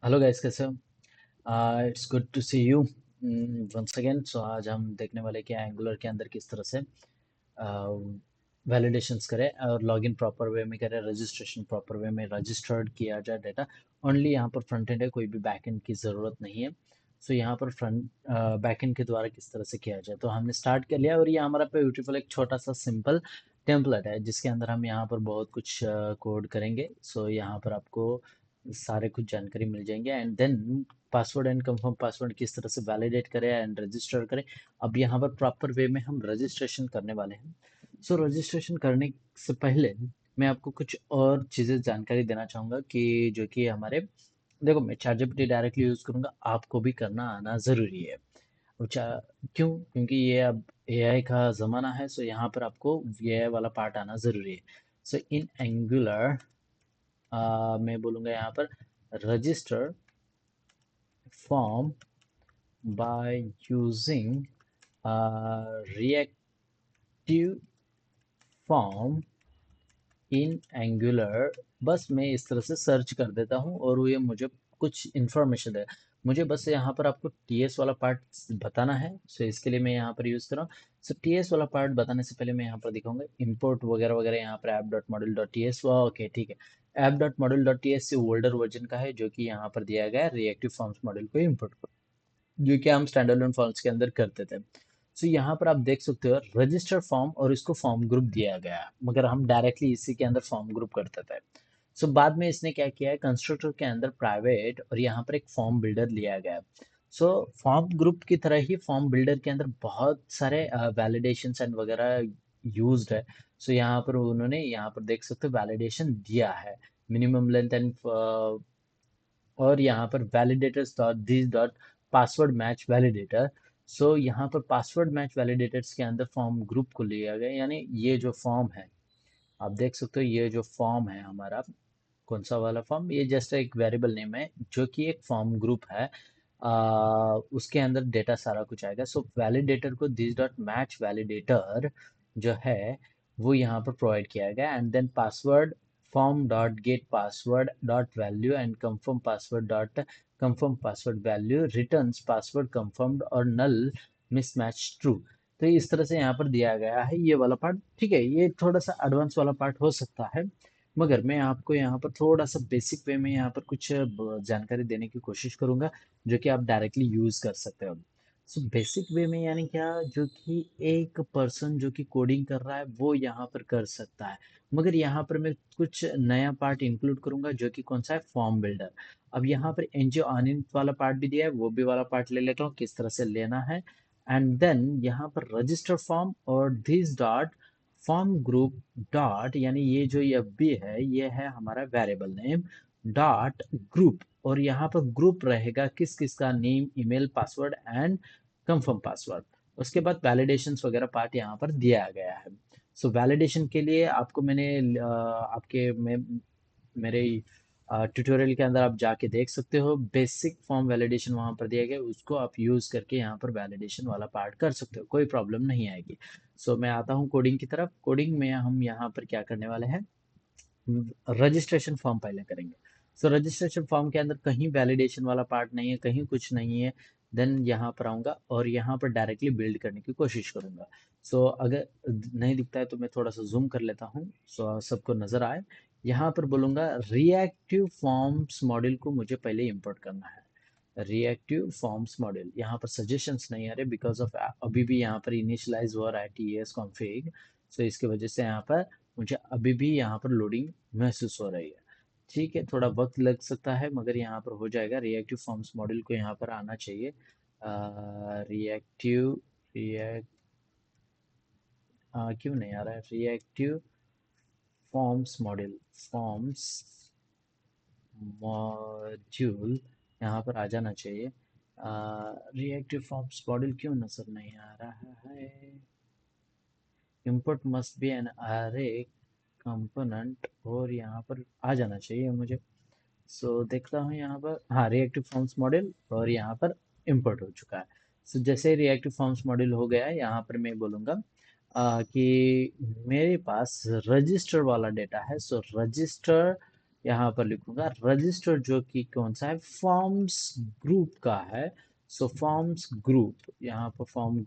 Hello guys, कैसे हो? It's good to see you once again. So आज हम देखने वाले कि एंगुलर के अंदर किस तरह से वैलिडेशंस करें और लॉगिन प्रॉपर वे में करें, रजिस्ट्रेशन प्रॉपर वे में रजिस्टर्ड किया जाए डेटा। ओनली यहाँ पर फ्रंट एंड है, कोई भी बैक एंड की ज़रूरत नहीं है। सो यहाँ पर फ्रंट बैक एंड के द्वारा किस तरह से किया जाए, तो हमने स्टार्ट कर लिया और ये हमारा ब्यूटीफुल एक छोटा सा सिंपल टेम्पलेट है जिसके अंदर हम यहाँ पर बहुत कुछ कोड करेंगे। सो यहाँ पर आपको सारे कुछ जानकारी मिल जाएंगे and then password and confirm password किस तरह से वैलिडेट करें एंड रजिस्टर करें। अब यहाँ पर प्रॉपर वे में हम रजिस्ट्रेशन करने वाले हैं। सो रजिस्ट्रेशन करने से पहले मैं आपको कुछ और चीज़ें जानकारी देना चाहूँगा कि जो कि हमारे, देखो, मैं ChatGPT डायरेक्टली यूज़ करूँगा, आपको भी करना आना ज़रूरी है। और क्यों? क्योंकि ये अब एआई का ज़माना है। सो यहाँ पर आपको एआई वाला पार्ट आना ज़रूरी है। सो इन एंगुलर मैं बोलूँगा यहाँ पर register form by using reactive form in angular. बस मैं इस तरह से सर्च कर देता हूँ और ये मुझे कुछ इन्फॉर्मेशन दे। मुझे बस यहाँ पर आपको टीएस वाला पार्ट बताना है। सो इसके लिए मैं यहाँ पर यूज़ कर रहा हूँ। सो टीएस वाला पार्ट बताने से पहले मैं यहाँ पर दिखाऊंगा इंपोर्ट वगैरह वगैरह। यहाँ पर app dot model dot T S, okay ठीक है। App dot model dot T S से ओल्डर वर्जन का है जो कि यहाँ पर दिया गया है रिएक्टिव फॉर्म्स मॉडल को इम्पोर्ट, जो कि हम स्टैंडर्ड फॉर्म्स के अंदर करते थे। सो यहाँ पर आप देख सकते हो रजिस्टर फॉर्म और इसको फॉर्म ग्रुप दिया गया है, मगर हम डायरेक्टली इसी के अंदर फॉर्म ग्रुप करते थे। सो बाद में इसने क्या किया है, कंस्ट्रक्टर के अंदर प्राइवेट और यहाँ पर एक फॉर्म बिल्डर लिया गया है। सो फॉर्म ग्रुप की तरह ही फॉर्म बिल्डर के अंदर बहुत सारे वैलिडेशन एंड वगैरह यूज्ड है। सो यहाँ पर उन्होंने यहाँ पर देख सकते हो वैलिडेशन दिया है, मिनिमम लेंथ एंड, और यहाँ पर validators dot this dot password match validator. So यहाँ पर पासवर्ड मैच वैलिडेटर्स के अंदर फॉर्म ग्रुप को लिया गया, यानी ये जो फॉर्म है आप देख सकते हो, ये जो फॉर्म है हमारा, कौन सा वाला फॉर्म, ये जस्ट एक वेरिएबल नेम है जो कि एक फॉर्म ग्रुप है। उसके अंदर डेटा सारा कुछ आएगा। सो वैलिडेटर को दिस डॉट मैच वैलिडेटर जो है वो यहाँ पर प्रोवाइड किया गया and then password form dot get password dot value and confirm password dot confirm password value returns password confirmed और नल मिसमैच ट्रू। तो इस तरह से यहाँ पर दिया गया है ये वाला पार्ट। ठीक है, ये थोड़ा सा एडवांस वाला पार्ट हो सकता है, मगर मैं आपको यहाँ पर थोड़ा सा बेसिक वे में यहाँ पर कुछ जानकारी देने की कोशिश करूंगा जो कि आप डायरेक्टली यूज कर सकते हो। सो बेसिक वे में यानी क्या, जो कि एक पर्सन जो कि कोडिंग कर रहा है वो यहाँ पर कर सकता है, मगर यहाँ पर मैं कुछ नया पार्ट इंक्लूड करूंगा जो कि कौन सा है, फॉर्म बिल्डर। अब यहाँ पर एनजीओ अनिल वाला पार्ट भी दिया है, वो भी वाला पार्ट ले लेता हूँ किस तरह से लेना है। एंड देन यहाँ पर रजिस्टर फॉर्म और this dot form group dot, यानी ये जो एफ बी है ये है हमारा वेरिएबल नेम डॉट ग्रुप, और यहाँ पर ग्रुप रहेगा किस किस का, name email password and confirm password. उसके बाद वैलिडेशंस वगैरह पार्ट यहाँ पर दिया गया है। सो वैलिडेशन के लिए आपको मैंने आपके में मेरे ट्यूटोरियल के अंदर आप जाके देख सकते हो, बेसिक फॉर्म वैलिडेशन वहां पर दिया गया, उसको आप यूज करके यहाँ पर वैलिडेशन वाला पार्ट कर सकते हो, कोई प्रॉब्लम नहीं आएगी। सो मैं आता हूँ कोडिंग की तरफ। कोडिंग में हम यहाँ पर क्या करने वाले हैं, रजिस्ट्रेशन फॉर्म पहले करेंगे। सो रजिस्ट्रेशन फॉर्म के अंदर कहीं वैलिडेशन वाला पार्ट नहीं है, कहीं कुछ नहीं है। देन यहाँ पर आऊँगा और यहाँ पर डायरेक्टली बिल्ड करने की कोशिश करूँगा। सो अगर नहीं दिखता है तो मैं थोड़ा सा जूम कर लेता हूँ सो सबको नज़र आए। यहाँ पर बोलूँगा रिएक्टिव फॉर्म्स मॉडल को मुझे पहले इंपोर्ट करना है। रिएक्टिव फॉर्म्स मॉडल, यहाँ पर सजेशंस नहीं आ रहे बिकॉज ऑफ अभी भी यहाँ पर इनिशियलाइज हो रहा है टीएस कॉन्फ़िग। सो इसकी वजह से यहाँ पर मुझे अभी भी यहाँ पर लोडिंग महसूस हो रही है। ठीक है, थोड़ा वक्त लग सकता है मगर यहाँ पर हो जाएगा। रिएक्टिव फॉर्म्स मॉडल को यहाँ पर आना चाहिए। रिएक्टिव रिएक्ट क्यों नहीं आ रहा है, reactive forms model, forms module यहाँ पर आ जाना चाहिए। रिएक्टिव फॉर्म्स मॉडल क्यों नजर नहीं आ रहा है, import must be an array component, और यहाँ पर आ जाना चाहिए मुझे। सो देखता हूँ यहाँ पर, हाँ, रिएक्टिव फॉर्म्स मॉडल और यहाँ पर इंपोर्ट हो चुका है। सो जैसे रिएक्टिव फॉर्म्स मॉडल हो गया है यहाँ पर मैं बोलूँगा कि मेरे पास रजिस्टर वाला डेटा है। सो रजिस्टर यहाँ पर लिखूंगा रजिस्टर, जो कि कौन सा है, फॉर्म्स ग्रुप का है। सो फॉर्म्स ग्रुप, यहाँ पर फॉर्म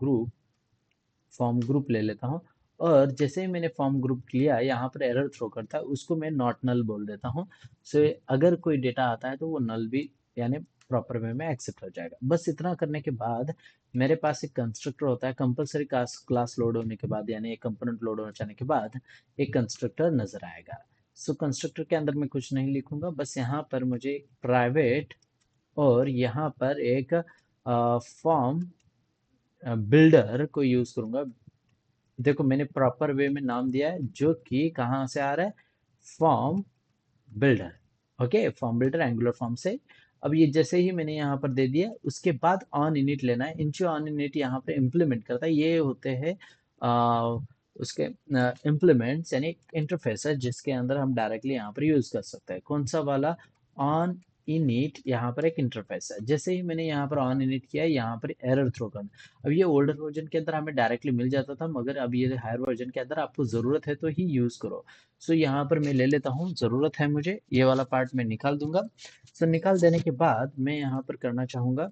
ग्रुप ले लेता हूँ। और जैसे ही मैंने फॉर्म ग्रुप लिया, यहाँ पर एरर थ्रो करता है, उसको मैं नॉट नल बोल देता हूँ। सो अगर कोई डेटा आता है तो वो नल भी, यानी प्रॉपर वे में एक्सेप्ट हो जाएगा। बस इतना करने के बाद मेरे पास एक कंस्ट्रक्टर होता है। कंपलसरी क्लास लोड होने के बाद, यानी एक कंपोनेंट लोड हो जाने के बाद एक कंस्ट्रक्टर नजर आएगा। सो कंस्ट्रक्टर के अंदर मैं कुछ नहीं लिखूंगा, बस यहाँ पर मुझे एक प्राइवेट और यहाँ पर एक फॉर्म बिल्डर को यूज करूंगा। देखो मैंने प्रॉपर वे में नाम दिया है, जो कि कहाँ से आ रहा है, form builder. Okay, form builder angular form से। अब ये जैसे ही मैंने यहाँ पर दे दिया, उसके बाद ऑन इनिट लेना है। इंचो ऑन इनिट यहाँ पर इम्प्लीमेंट करता है, ये होते हैं उसके इम्प्लीमेंट्स, यानी इंटरफेस है जिसके अंदर हम डायरेक्टली यहाँ पर यूज कर सकते हैं। कौन सा वाला, ऑन इनिट, यहाँ पर एक इंटरफेस है। जैसे ही मैंने यहाँ पर ऑन इनिट किया, यहाँ पर एरर थ्रो करना। अब ये ओल्डर वर्जन के अंदर हमें डायरेक्टली मिल जाता था, मगर अब ये हायर वर्जन के अंदर आपको ज़रूरत है तो ही यूज़ करो। सो यहाँ पर मैं ले लेता हूँ, ज़रूरत है मुझे, ये वाला पार्ट मैं निकाल दूंगा। सो निकाल देने के बाद मैं यहाँ पर करना चाहूँगा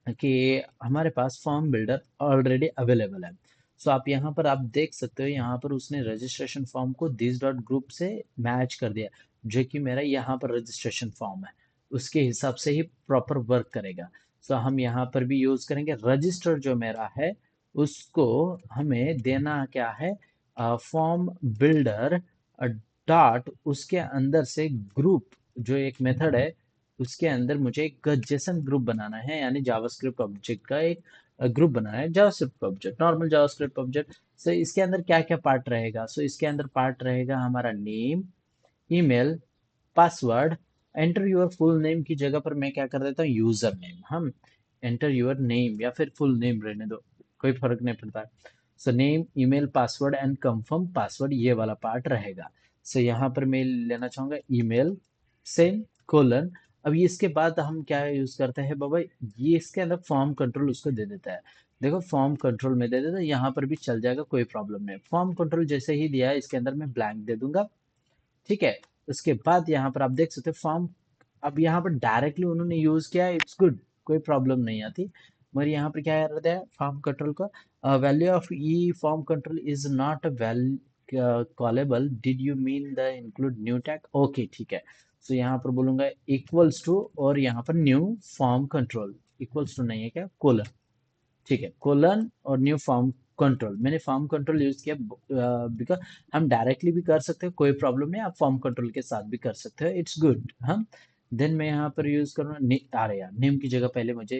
कि हमारे पास फॉर्म बिल्डर ऑलरेडी अवेलेबल है। सो आप यहाँ पर आप देख सकते हो, यहाँ पर उसने रजिस्ट्रेशन फॉर्म को दिस डॉट ग्रुप से मैच कर दिया, जो कि मेरा यहाँ पर रजिस्ट्रेशन फॉर्म है, उसके हिसाब से ही प्रॉपर वर्क करेगा। सो हम यहाँ पर भी यूज करेंगे रजिस्टर, जो मेरा है उसको हमें देना क्या है, फॉर्म बिल्डर डॉट, उसके अंदर से ग्रुप, जो एक मेथड है, उसके अंदर मुझे एक जेसन ग्रुप बनाना है, यानी जावास्क्रिप्ट ऑब्जेक्ट का एक ग्रुप बनाना है। JavaScript object, normal JavaScript object. So इसके अंदर क्या क्या पार्ट रहेगा, सो इसके अंदर पार्ट रहेगा हमारा name, email, password. Enter your full name की जगह पर मैं क्या कर देता हूँ, यूजर नेम। हम एंटर योर नेम या फिर फुल नेम रहने दो, कोई फर्क नहीं पड़ता। So name, email, password and confirm password, ये वाला पार्ट रहेगा। सो यहाँ पर मैं लेना चाहूंगा ईमेल सेम कोलन। अब ये इसके बाद हम क्या यूज करते हैं बाबा, ये इसके अंदर फॉर्म कंट्रोल उसको दे देता है। देखो फॉर्म कंट्रोल में दे देता है, यहाँ पर भी चल जाएगा, कोई प्रॉब्लम नहीं। फॉर्म कंट्रोल जैसे ही दिया है, इसके अंदर मैं ब्लैंक दे दूंगा। ठीक है, उसके बाद यहाँ पर आप देख सकते हो फॉर्म, अब यहाँ पर डायरेक्टली उन्होंने यूज किया, इट्स गुड, कोई प्रॉब्लम नहीं आती। मगर यहाँ पर क्या रहता है फॉर्म कंट्रोल का, value of E form control is not val callable, did you mean the include new tag, okay ठीक है। सो यहाँ पर बोलूंगा इक्वल्स टू, और यहाँ पर new form control, equals to नहीं है क्या, कोलन, ठीक है, कोलन और न्यू फॉर्म कंट्रोल। मैंने फॉर्म कंट्रोल यूज किया बिकॉज हम डायरेक्टली भी कर सकते हो, कोई प्रॉब्लम नहीं, आप फॉर्म कंट्रोल के साथ भी कर सकते हो, इट्स गुड। हम देन मैं यहाँ पर यूज करूँगा, आ रहा यार नेम की जगह पहले मुझे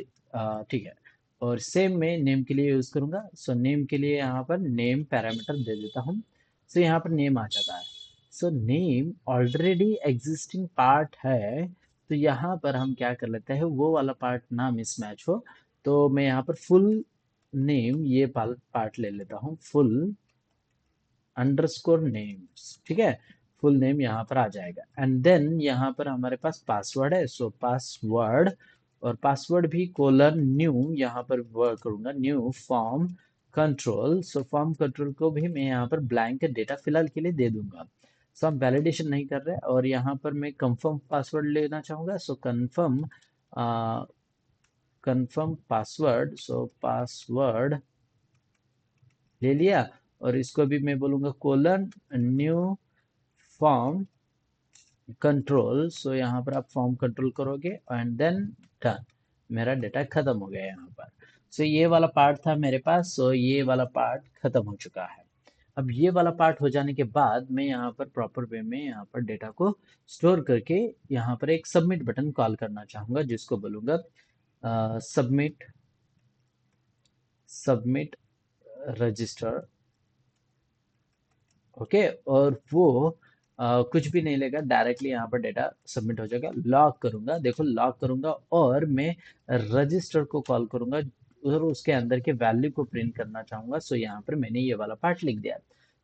ठीक है, और सेम मैं नेम के लिए यूज करूंगा। सो नेम के लिए यहाँ पर नेम पैरामीटर दे देता हूँ। सो यहाँ पर नेम आ जाता है। So name already existing part है, तो यहाँ पर हम क्या कर लेते हैं, वो वाला पार्ट ना मिसमैच हो, तो मैं यहाँ पर फुल नेम ये पार्ट ले लेता हूँ, फुल अंडरस्कोर नेम्स, ठीक है। फुल नेम यहाँ पर आ जाएगा, एंड देन यहाँ पर हमारे पास पासवर्ड है, सो पासवर्ड, और पासवर्ड भी कोलन न्यू, यहाँ पर वर्क करूंगा new form control. So form control को भी मैं यहाँ पर ब्लैंक डेटा फिलहाल के लिए दे दूंगा। सो हम वैलिडेशन नहीं कर रहे, और यहाँ पर मैं कंफर्म पासवर्ड लेना चाहूंगा। सो कंफर्म पासवर्ड, सो पासवर्ड ले लिया, और इसको भी मैं बोलूंगा कोलन न्यू फॉर्म कंट्रोल। सो यहाँ पर आप फॉर्म कंट्रोल करोगे, एंड देन डन, मेरा डेटा खत्म हो गया यहाँ पर। सो ये वाला पार्ट था मेरे पास, सो ये वाला पार्ट खत्म हो चुका है। अब ये वाला पार्ट हो जाने के बाद मैं यहाँ पर प्रॉपर वे में यहाँ पर डेटा को स्टोर करके यहाँ पर एक सबमिट बटन कॉल करना चाहूंगा, जिसको बोलूंगा सबमिट, सबमिट रजिस्टर। ओके, और वो कुछ भी नहीं लेगा, डायरेक्टली यहाँ पर डेटा सबमिट हो जाएगा। लॉग करूंगा, देखो लॉग करूंगा, और मैं रजिस्टर को कॉल करूंगा, और उसके अंदर के वैल्यू को प्रिंट करना चाहूंगा। सो यहाँ पर मैंने ये वाला पार्ट लिख दिया।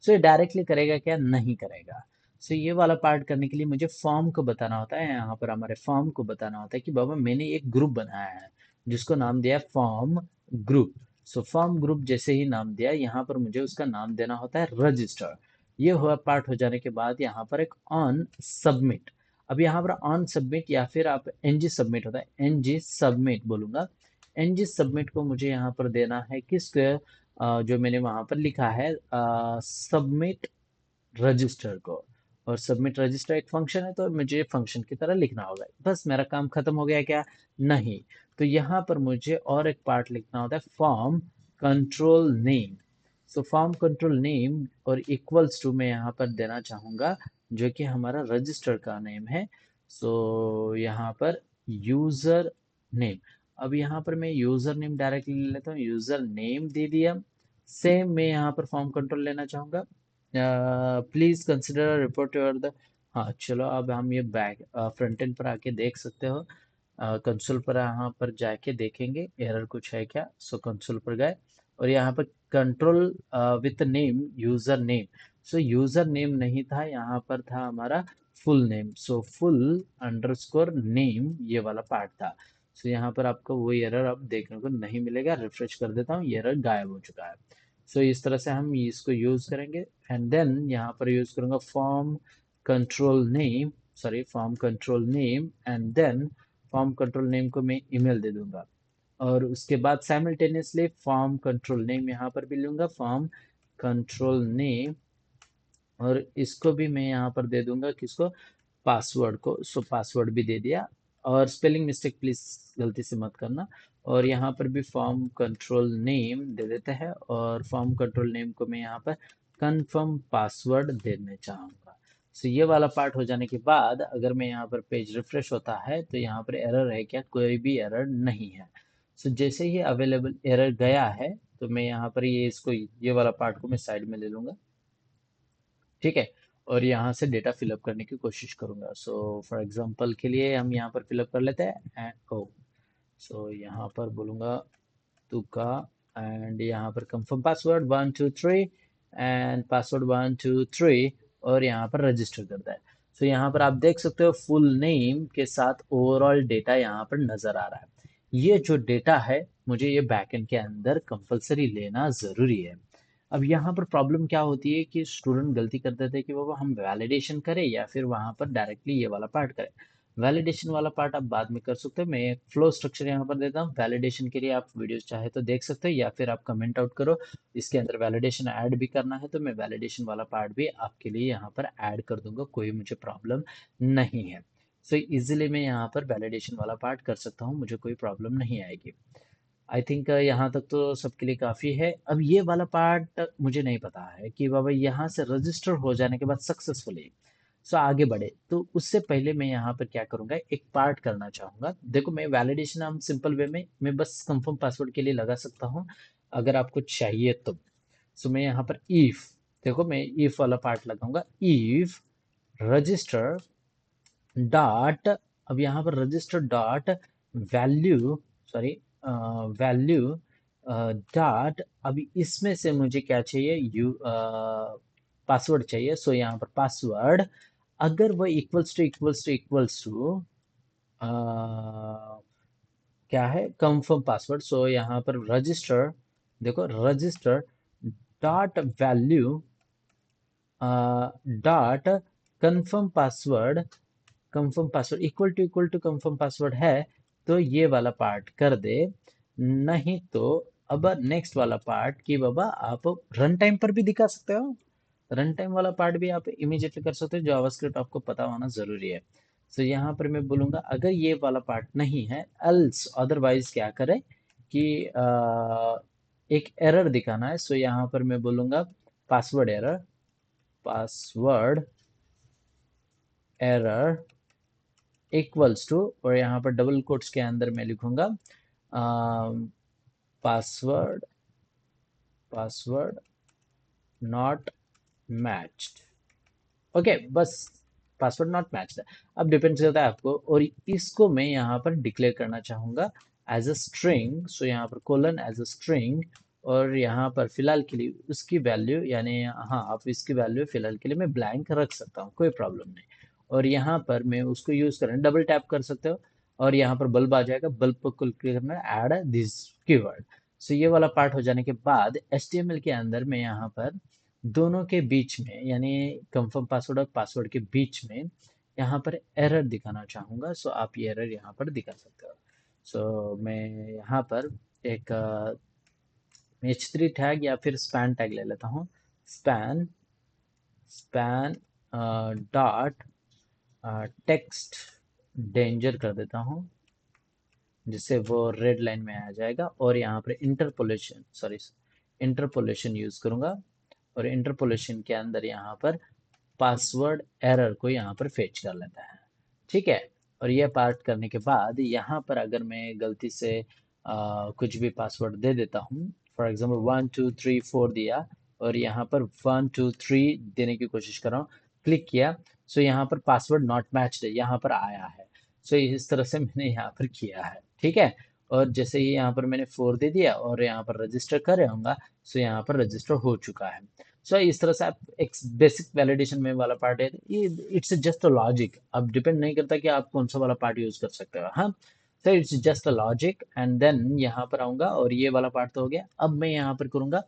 सो ये डायरेक्टली करेगा क्या, नहीं करेगा। सो ये वाला पार्ट करने के लिए मुझे फॉर्म को बताना होता है, यहाँ पर हमारे फॉर्म को बताना होता है कि बाबा मैंने एक ग्रुप बनाया है, जिसको नाम दिया है form group. So form group जैसे ही नाम दिया, यहाँ पर मुझे उसका नाम देना होता है रजिस्टर। ये हुआ पार्ट हो जाने के बाद यहाँ पर एक ऑन सबमिट, अब यहाँ पर ऑन सबमिट या फिर आप एनजी सबमिट होता है, एनजी सबमिट बोलूंगा। एनजी सबमिट को मुझे यहाँ पर देना है किसके, जो मैंने वहां पर लिखा है सबमिट रजिस्टर को। और सबमिट रजिस्टर एक फंक्शन है, तो मुझे फंक्शन की तरह लिखना होगा। बस मेरा काम खत्म हो गया क्या? नहीं। तो यहाँ पर मुझे और एक पार्ट लिखना होता है, form control name. So form control name और इक्वल्स टू मैं यहाँ पर देना चाहूंगा जो कि हमारा रजिस्टर का नेम है। सो यहाँ पर यूजर नेम। अब यहाँ पर मैं यूजर नेम डायरेक्टली ले लेता हूँ, यूजर नेम दे दिया। सेम मैं यहाँ पर फॉर्म कंट्रोल लेना चाहूंगा, please consider report your the. हाँ चलो, अब हम ये बैक फ्रंट एंड पर आके देख सकते हो। कंसोल पर यहाँ पर जाके देखेंगे एरर कुछ है क्या। सो कंसोल पर गए और यहाँ पर control with name user name. So user name नहीं था, यहाँ पर था हमारा full name. So full underscore name ये वाला पार्ट था। सो यहाँ पर आपको वो एरर अब देखने को नहीं मिलेगा। रिफ्रेश कर देता हूँ, ये एरर गायब हो चुका है। सो इस तरह से हम इसको यूज करेंगे। एंड देन यहाँ पर यूज करूंगा form control name, sorry form control name. And then form control name को मैं ईमेल दे दूंगा। और उसके बाद साइमल्टेनियसली फॉर्म कंट्रोल नेम यहाँ पर भी लूंगा, फॉर्म कंट्रोल नेम। और इसको भी मैं यहाँ पर दे दूंगा किसको, पासवर्ड को। सो पासवर्ड भी दे दिया। और स्पेलिंग मिस्टेक प्लीज गलती से मत करना। और यहाँ पर भी फॉर्म कंट्रोल नेम दे देते हैं, और फॉर्म कंट्रोल नेम को मैं यहाँ पर कंफर्म पासवर्ड देने चाहूँगा। सो ये वाला पार्ट हो जाने के बाद अगर मैं यहाँ पर पेज रिफ्रेश होता है तो यहाँ पर एरर है क्या? कोई भी एरर नहीं है। सो जैसे ही अवेलेबल एरर गया है तो मैं यहाँ पर ये इसको, ये वाला पार्ट को मैं साइड में ले लूंगा, ठीक है। और यहाँ से डेटा फिलअप करने की कोशिश करूंगा। सो फॉर एग्जांपल के लिए हम यहाँ पर फिलअप कर लेते हैं ओ। सो यहाँ पर बोलूंगा तुका, एंड यहाँ पर कंफर्म पासवर्ड 123 एंड पासवर्ड 123, और यहाँ पर रजिस्टर करता है। सो यहाँ पर आप देख सकते हो फुल नेम के साथ ओवरऑल डेटा यहाँ पर नजर आ रहा है। ये जो डेटा है मुझे ये बैकएंड के अंदर कंपलसरी लेना जरूरी है। अब यहाँ पर प्रॉब्लम क्या होती है कि स्टूडेंट गलती कर देते हैं कि बाबा हम वैलिडेशन करें या फिर वहां पर डायरेक्टली ये वाला पार्ट करें। वैलिडेशन वाला पार्ट आप बाद में कर सकते हो। मैं एक फ्लो स्ट्रक्चर यहाँ पर देता हूँ। वैलिडेशन के लिए आप वीडियोस चाहे तो देख सकते हो या फिर आप कमेंट आउट करो, इसके अंदर वैलिडेशन ऐड भी करना है तो मैं वैलिडेशन वाला पार्ट भी आपके लिए यहाँ पर ऐड कर दूंगा, कोई मुझे प्रॉब्लम नहीं है। सो इजीली मैं यहाँ पर वैलिडेशन वाला पार्ट कर सकता हूँ, मुझे कोई प्रॉब्लम नहीं आएगी। आई थिंक यहाँ तक तो सबके लिए काफ़ी है। अब ये वाला पार्ट मुझे नहीं पता है कि बाबा यहाँ से रजिस्टर हो जाने के बाद सक्सेसफुली सो आगे बढ़े, तो उससे पहले मैं यहाँ पर क्या करूँगा, एक पार्ट करना चाहूँगा। देखो मैं वैलिडेशन हम सिंपल वे में मैं बस कंफर्म पासवर्ड के लिए लगा सकता हूँ अगर आपको चाहिए तो। सो मैं यहाँ पर इफ, देखो मैं इफ वाला पार्ट लगाऊंगा, इफ रजिस्टर डॉट। अब यहाँ पर register dot value, sorry value dot. अभी इसमें से मुझे क्या चाहिए, यू पासवर्ड चाहिए। सो यहाँ पर पासवर्ड अगर वो इक्वल्स टू क्या है, कंफर्म पासवर्ड। सो यहाँ पर रजिस्टर, देखो register dot value dot confirm password, confirm password equal to confirm password है तो ये वाला पार्ट कर दे। नहीं तो अब नेक्स्ट वाला पार्ट कि बाबा आप रन टाइम पर भी दिखा सकते हो। रन टाइम वाला पार्ट भी आप इमीडिएटली कर सकते हो, जावास्क्रिप्ट आपको पता होना जरूरी है। सो यहाँ पर मैं बोलूंगा अगर ये वाला पार्ट नहीं है, एल्स अदरवाइज क्या करे कि एक एरर दिखाना है। सो यहाँ पर मैं बोलूंगा password error, password error equals to, और यहाँ पर डबल कोट्स के अंदर मैं लिखूंगा password, password not matched. Okay बस, पासवर्ड नॉट मैच्ड है। अब डिपेंड्स करता है आपको। और इसको मैं यहाँ पर डिक्लेयर करना चाहूंगा एज अ स्ट्रिंग। सो यहाँ पर कोलन एज अ स्ट्रिंग, और यहाँ पर फिलहाल के लिए उसकी वैल्यू यानी, हाँ आप इसकी वैल्यू फिलहाल के लिए मैं ब्लैंक रख सकता हूँ, कोई प्रॉब्लम नहीं। और यहाँ पर मैं उसको यूज करें, डबल टैप कर सकते हो और यहाँ पर बल्ब आ जाएगा, बल्ब पर क्लिक करना है, ऐड दिस कीवर्ड। सो ये वाला पार्ट हो जाने के बाद HTML के अंदर मैं यहाँ पर दोनों के बीच में यानी कंफर्म पासवर्ड और पासवर्ड के बीच में यहाँ पर एरर दिखाना चाहूँगा, सो आप ये एरर यहाँ पर दिखा सकते हो। सो मैं यहाँ पर एक H3 टैग या फिर स्पैन टैग ले लेता हूँ। Span span dot text danger कर देता हूँ, जिससे वो रेड लाइन में आ जाएगा। और यहाँ पर इंटरपोलेशन यूज करूंगा, और इंटरपोलेशन के अंदर यहाँ पर पासवर्ड एरर को यहाँ पर फेच कर लेता है। ठीक है। और यह पार्ट करने के बाद यहाँ पर अगर मैं गलती से कुछ भी पासवर्ड दे देता हूँ, फॉर एग्जाम्पल 1 2 3 4 दिया, और यहाँ पर 1 2 3 देने की कोशिश कर रहा हूँ, क्लिक किया, सो यहाँ पर पासवर्ड नॉट मैच्ड यहाँ पर आया है। सो इस तरह से मैंने यहाँ पर किया है। ठीक है। और जैसे ही यहाँ पर मैंने 4 दे दिया और यहाँ पर रजिस्टर कर रहा हूँ, सो यहाँ पर रजिस्टर हो चुका है। सो इस तरह से आप एक बेसिक वैलिडेशन में वाला पार्ट है ये, इट्स जस्ट अ लॉजिक। अब डिपेंड नहीं करता कि आप कौन सा वाला पार्ट यूज कर सकते हो। हाँ, so it's just a logic. And then यहाँ पर आऊंगा और ये वाला पार्ट तो हो गया। अब मैं यहाँ पर करूंगा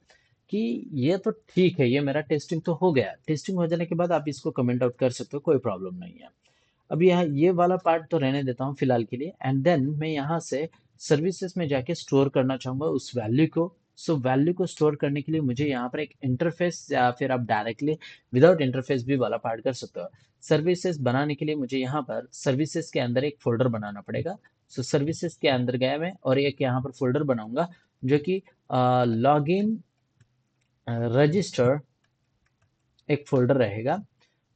कि ये तो ठीक है, ये मेरा टेस्टिंग तो हो गया। टेस्टिंग हो जाने के बाद आप इसको कमेंट आउट कर सकते हो, कोई प्रॉब्लम नहीं है। अब यहाँ ये वाला पार्ट तो रहने देता हूँ फिलहाल के लिए। एंड देन मैं यहाँ से सर्विसेज में जाके स्टोर करना चाहूंगा उस वैल्यू को। सो वैल्यू को स्टोर करने के लिए मुझे यहाँ पर एक इंटरफेस, या फिर आप डायरेक्टली विदाउट इंटरफेस भी वाला पार्ट कर सकते हो। सर्विसेज बनाने के लिए मुझे यहाँ पर सर्विसेज के अंदर एक फोल्डर बनाना पड़ेगा। सो सर्विसेज के अंदर गया मैं और एक यहाँ पर फोल्डर बनाऊंगा, जो कि लॉग इन रजिस्टर एक फोल्डर रहेगा।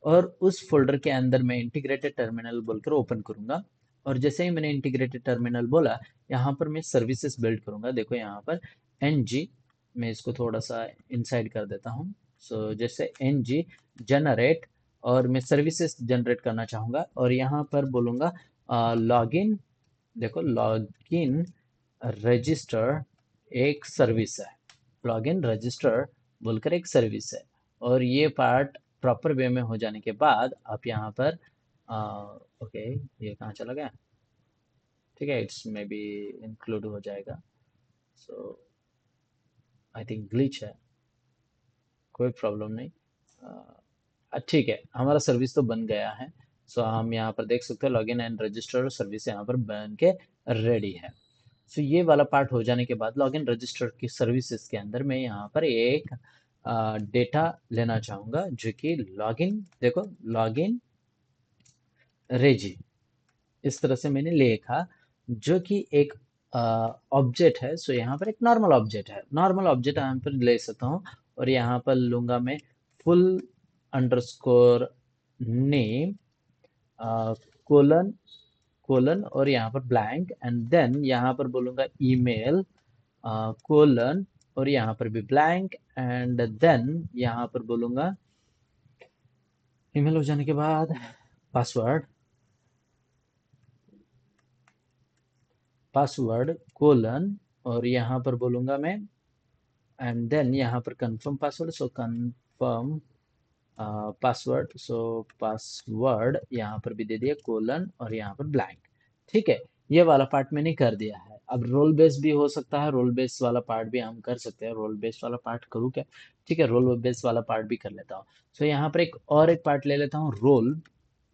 और उस फोल्डर के अंदर मैं इंटीग्रेटेड टर्मिनल बोलकर ओपन करूंगा। और जैसे ही मैंने इंटीग्रेटेड टर्मिनल बोला, यहाँ पर मैं सर्विसेज बिल्ड करूंगा। देखो यहाँ पर ng, मैं इसको थोड़ा सा इनसाइड कर देता हूँ। सो जैसे ng जनरेट, और मैं सर्विसेज जनरेट करना चाहूंगा, और यहाँ पर बोलूंगा लॉगिन। देखो लॉगिन रजिस्टर एक सर्विस है, लॉगिन रजिस्टर बोलकर एक सर्विस है। और ये पार्ट प्रॉपर वे में हो जाने के बाद आप यहाँ पर ओके, ये कहाँ चला गया? ठीक है, इट्स मे बी इंक्लूड हो जाएगा। सो आई थिंक ग्लिच है, कोई प्रॉब्लम नहीं। ठीक है, हमारा सर्विस तो बन गया है। सो हम यहाँ पर देख सकते हैं लॉगिन एंड रजिस्टर सर्विस यहाँ पर बन के रेडी है। सो ये वाला पार्ट हो जाने के बाद लॉगिन रजिस्टर की सर्विसेज के अंदर मैं यहाँ पर एक डेटा लेना चाहूँगा, जो कि लॉगिन, देखो लॉगिन रेजी, इस तरह से मैंने लिखा, जो कि एक ऑब्जेक्ट है। सो यहाँ पर एक नॉर्मल ऑब्जेक्ट है, नॉर्मल ऑब्जेक्ट यहाँ पर ले सकता हूँ। और यहाँ पर लूंगा मैं full underscore name colon colon, और यहाँ पर ब्लैंक। एंड देन यहाँ पर बोलूंगा ईमेल कोलन, और यहाँ पर भी ब्लैंक। एंड देन यहाँ पर बोलूंगा ईमेल हो जाने के बाद पासवर्ड, पासवर्ड कोलन, और यहाँ पर बोलूंगा मैं, एंड देन यहाँ पर कंफर्म पासवर्ड। सो कंफर्म पासवर्ड, सो पासवर्ड यहाँ पर भी दे दिया कोलन, और यहाँ पर ब्लैंक। ठीक है, ये वाला पार्ट मैंने कर दिया है। अब रोल बेस भी हो सकता है, रोल बेस वाला पार्ट भी हम कर सकते हैं। रोल बेस वाला पार्ट करूँ क्या? ठीक है, रोल बेस वाला पार्ट भी कर लेता हूँ। सो यहाँ पर एक पार्ट ले लेता हूँ, रोल।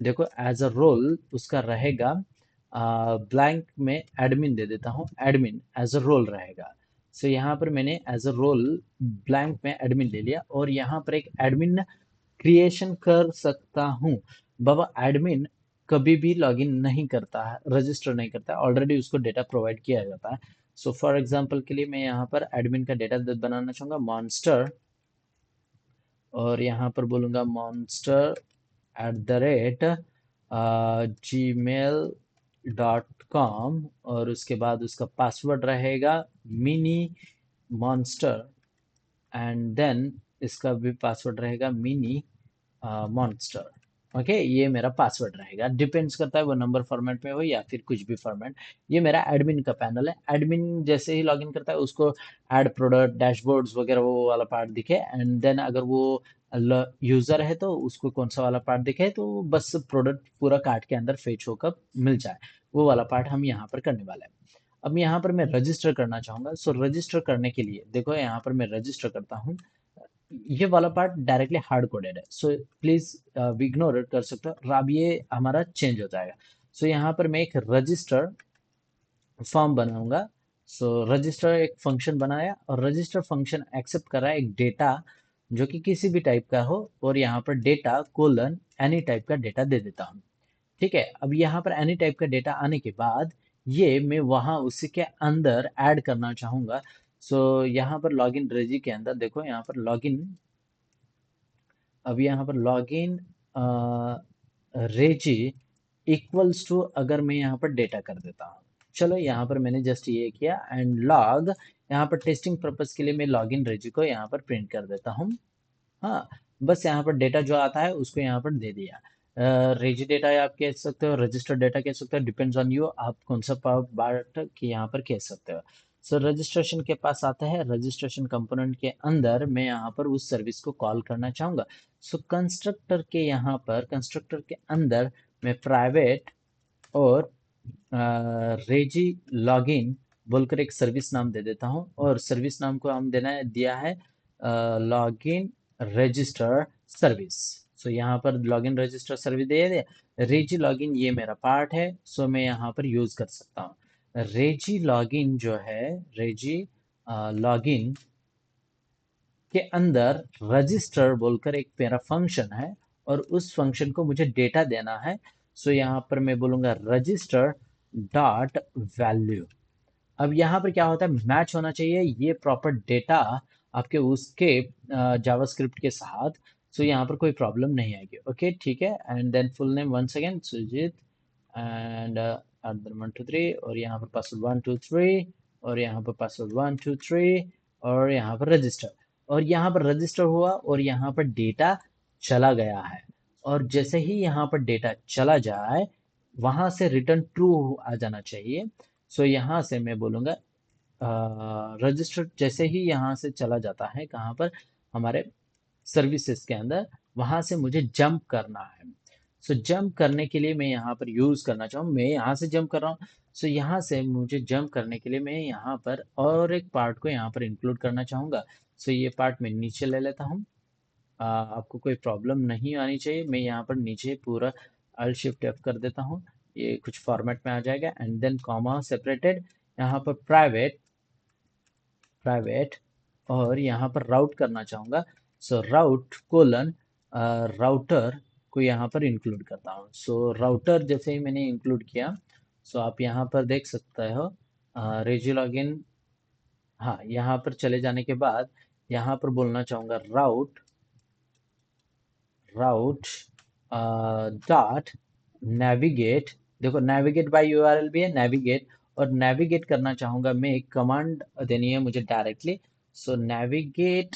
देखो एज अ रोल उसका रहेगा ब्लैंक में एडमिन दे देता हूँ, एडमिन एज अ रोल रहेगा। सो यहाँ पर मैंने एज अ रोल ब्लैंक में एडमिन ले लिया, और यहाँ पर एक एडमिन क्रिएशन कर सकता हूँ। बाबा एडमिन कभी भी लॉगिन नहीं करता है, रजिस्टर नहीं करता है, ऑलरेडी उसको डेटा प्रोवाइड किया जाता है। सो फॉर एग्जांपल के लिए मैं यहाँ पर एडमिन का डेटा बनाना चाहूँगा, मॉन्स्टर, और यहाँ पर बोलूँगा मॉन्स्टर @ gmail.com, और उसके बाद उसका पासवर्ड रहेगा मिनी मॉन्स्टर। एंड देन इसका भी पासवर्ड रहेगा मिनी मॉन्स्टर। ओके, ये मेरा पासवर्ड रहेगा। डिपेंड्स करता है वो नंबर फॉर्मेट में हो या फिर कुछ भी फॉर्मेट। ये मेरा एडमिन का पैनल है। एडमिन जैसे ही लॉगिन करता है उसको ऐड प्रोडक्ट डैशबोर्ड्स वगैरह वो वाला पार्ट दिखे। एंड देन अगर वो यूजर है तो उसको कौन सा वाला पार्ट दिखे, तो बस प्रोडक्ट पूरा कार्ट के अंदर फेच होकर मिल जाए, वो वाला पार्ट हम यहाँ पर करने वाला है। अब यहाँ पर मैं रजिस्टर करना चाहूंगा। सो रजिस्टर करने के लिए देखो यहाँ पर मैं रजिस्टर करता हूँ। ये वाला पार्ट डायरेक्टली हार्ड कोडेड है, सो प्लीज इग्नोर इट कर सकते हो। अब ये हमारा चेंज हो जाएगा। सो यहाँ पर मैं एक रजिस्टर फॉर्म बनाऊंगा। सो रजिस्टर एक फंक्शन बनाया और रजिस्टर फंक्शन एक्सेप्ट कर रहा है एक डेटा जो कि किसी भी टाइप का हो, और यहाँ पर डेटा कोलन एनी टाइप का डेटा दे देता हूँ। ठीक है, अब यहाँ पर एनी टाइप का डेटा आने के बाद ये मैं वहाँ उसी के अंदर ऐड करना चाहूंगा। सो यहाँ पर लॉगिन रेजी के अंदर देखो, यहाँ पर लॉगिन, अब यहाँ पर लॉगिन रेजी इक्वल्स टू, अगर मैं यहाँ पर डेटा कर देता हूँ, चलो यहाँ पर मैंने जस्ट ये किया एंड लॉग, यहाँ पर टेस्टिंग पर्पस के लिए मैं लॉगिन रेजी को यहाँ पर प्रिंट कर देता हूँ। हाँ, बस यहाँ पर डेटा जो आता है उसको यहाँ पर दे दिया। रेजी डेटा आप कह सकते हो, रजिस्टर डेटा कह सकते हो, डिपेंड्स ऑन यू, आप कौन सा पार्ट की यहाँ पर कह सकते हो। सो रजिस्ट्रेशन के पास आता है, रजिस्ट्रेशन कंपोनेंट के अंदर मैं यहाँ पर उस सर्विस को कॉल करना चाहूंगा। सो कंस्ट्रक्टर के यहाँ पर, कंस्ट्रक्टर के अंदर मैं प्राइवेट और रेजी लॉगिन बोलकर एक सर्विस नाम दे देता हूँ, और सर्विस नाम को हम देना है, दिया है लॉगिन रजिस्टर सर्विस। सो यहाँ पर लॉगिन रजिस्टर सर्विस दे दिया। रेजी लॉगिन ये मेरा पार्ट है, सो मैं यहाँ पर यूज कर सकता हूँ। रेजी लॉगिन जो है, रेजी लॉगिन के अंदर रजिस्टर बोलकर एक मेरा फंक्शन है, और उस फंक्शन को मुझे डेटा देना है। सो यहाँ पर मैं बोलूंगा रजिस्टर डॉट वैल्यू। अब यहाँ पर क्या होता है, मैच होना चाहिए ये प्रॉपर डेटा आपके उसके जावास्क्रिप्ट के साथ। सो यहाँ पर कोई प्रॉब्लम नहीं आएगी। ओके ठीक है, and then full name once again Sujeet and @123, और यहाँ पर पासवर्ड 123, और यहाँ पर पासवर्ड 123, और यहाँ पर रजिस्टर, और यहाँ पर रजिस्टर हुआ और यहाँ पर डेटा चला गया है। और जैसे ही यहाँ पर डेटा चला जाए, वहां से रिटर्न ट्रू आ जाना चाहिए। सो यहाँ से मैं बोलूँगा रजिस्टर जैसे ही यहाँ से चला जाता है, कहाँ पर, हमारे सर्विसेज के अंदर, वहां से मुझे जंप करना है। सो जंप करने के लिए मैं यहाँ पर यूज करना चाहूँ, मैं यहाँ से जंप कर रहा हूँ। सो यहाँ से मुझे जंप करने के लिए मैं यहाँ पर और एक पार्ट को यहाँ पर इंक्लूड करना चाहूंगा। सो ये पार्ट मैं नीचे ले लेता हूँ। आपको कोई प्रॉब्लम नहीं आनी चाहिए, मैं यहाँ पर नीचे पूरा अल्ट शिफ्ट एफ कर देता हूँ, ये कुछ फॉर्मेट में आ जाएगा, एंड देन कॉमा सेपरेटेड, यहाँ पर प्राइवेट, प्राइवेट, और यहाँ पर राउट करना चाहूंगा। सो राउट कोलन राउटर को यहाँ पर इंक्लूड करता हूँ। सो राउटर जैसे ही मैंने इंक्लूड किया, सो आप यहाँ पर देख सकते हो रेजी लॉगिन। हाँ, यहाँ पर चले जाने के बाद यहाँ पर बोलना चाहूंगा राउट, राउट डॉट नेविगेट। देखो नेविगेट बाय यूआरएल भी है, नेविगेट, और नेविगेट करना चाहूंगा मैं, एक कमांड देनी है मुझे directly. So navigate,